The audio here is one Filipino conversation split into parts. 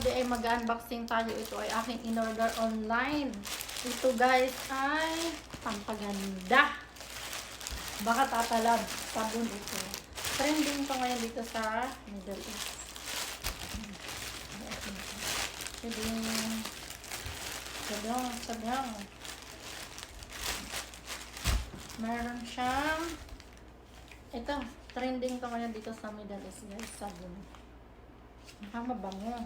today ay mag-unboxing tayo. Ito ay aking in-order online. Ito guys ay pampaganda. Baka tatalab. Sabon ito. Trending to ngayon dito sa Middle East. Sadyang. Meron siyang ito. Trending to ngayon dito sa Middle East guys. Sabon. Mabango.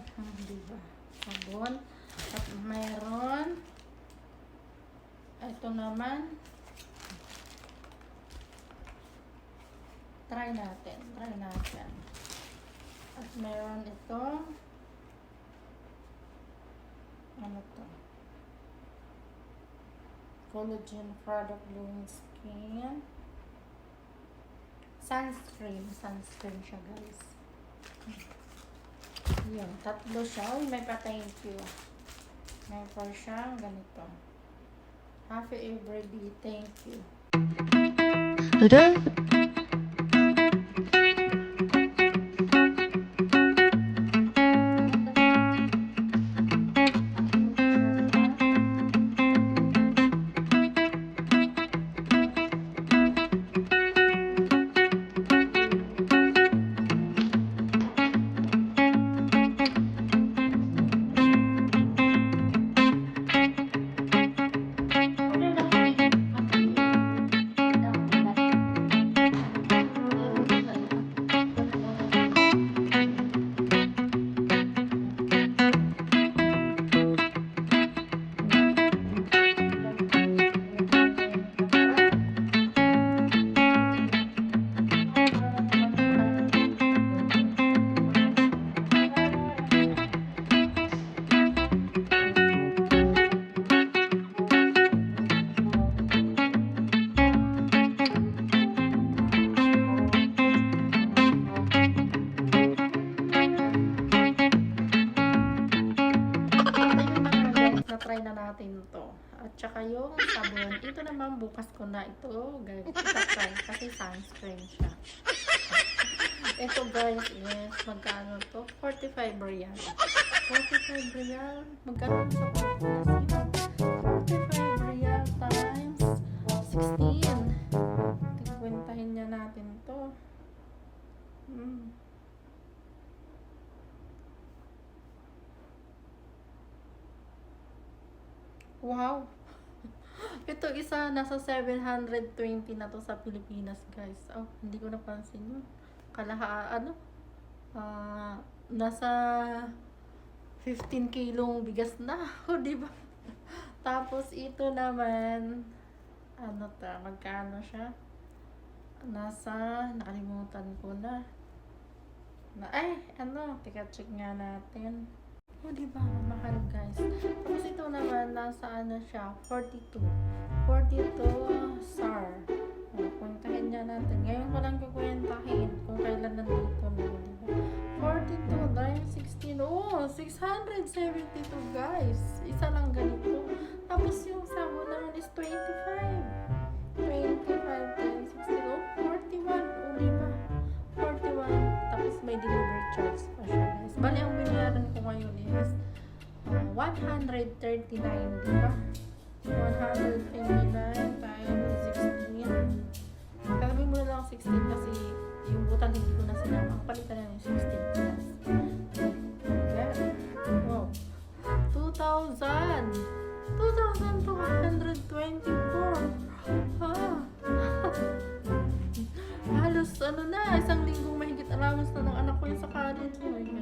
Diba? Sabon. At mayroon ito naman. Try natin. At mayroon ito. Ano to? Collagen product glowing skin. Sunscreen siya guys. Yun, tatlo siya. Uy, may pa-thank you. May pa siyang ganito. Happy everyday, thank you. Try na natin to. At saka yung sabon. Ito naman bukas ko na ito. Guys, itatry kasi sunscreen siya. Ito guys is magkano to? 45 riyal. 45 riyal. Magkano sa Pilipinas? 45 riyal times 16. Tigwentahin niya natin to. Wow! Ito isa, nasa 720 na to sa Pilipinas, guys. Oh, hindi ko napansin yun. Nasa 15 kilong bigas na. O, diba? Tapos, ito naman, magkano siya? Nakalimutan ko na. Teka, check nga natin. O, diba? Mahal, guys. Tapos ito naman, nasa siya? 42 SAR. O, kwentahin niya natin. Ngayon ko lang kukwentahin kung kailan nandito na, diba? 42 times 16. Oh, 672, guys. Isa lang ganito. Tapos yung sabon naman is 25 times 16. Oh, 41. O, diba? 41. Tapos may delivery charge pa siya, guys. Bali, ang binayaran ko ngayon is 139, diba? 129 times 16. Kagabi mo na lang 16 kasi yung butan hindi ko na sinama. Ang palitan na yung 16 plus. Wow. 2,224. Halos isang linggong mahigit allowance na ng anak ko yung sa college. Oh my God.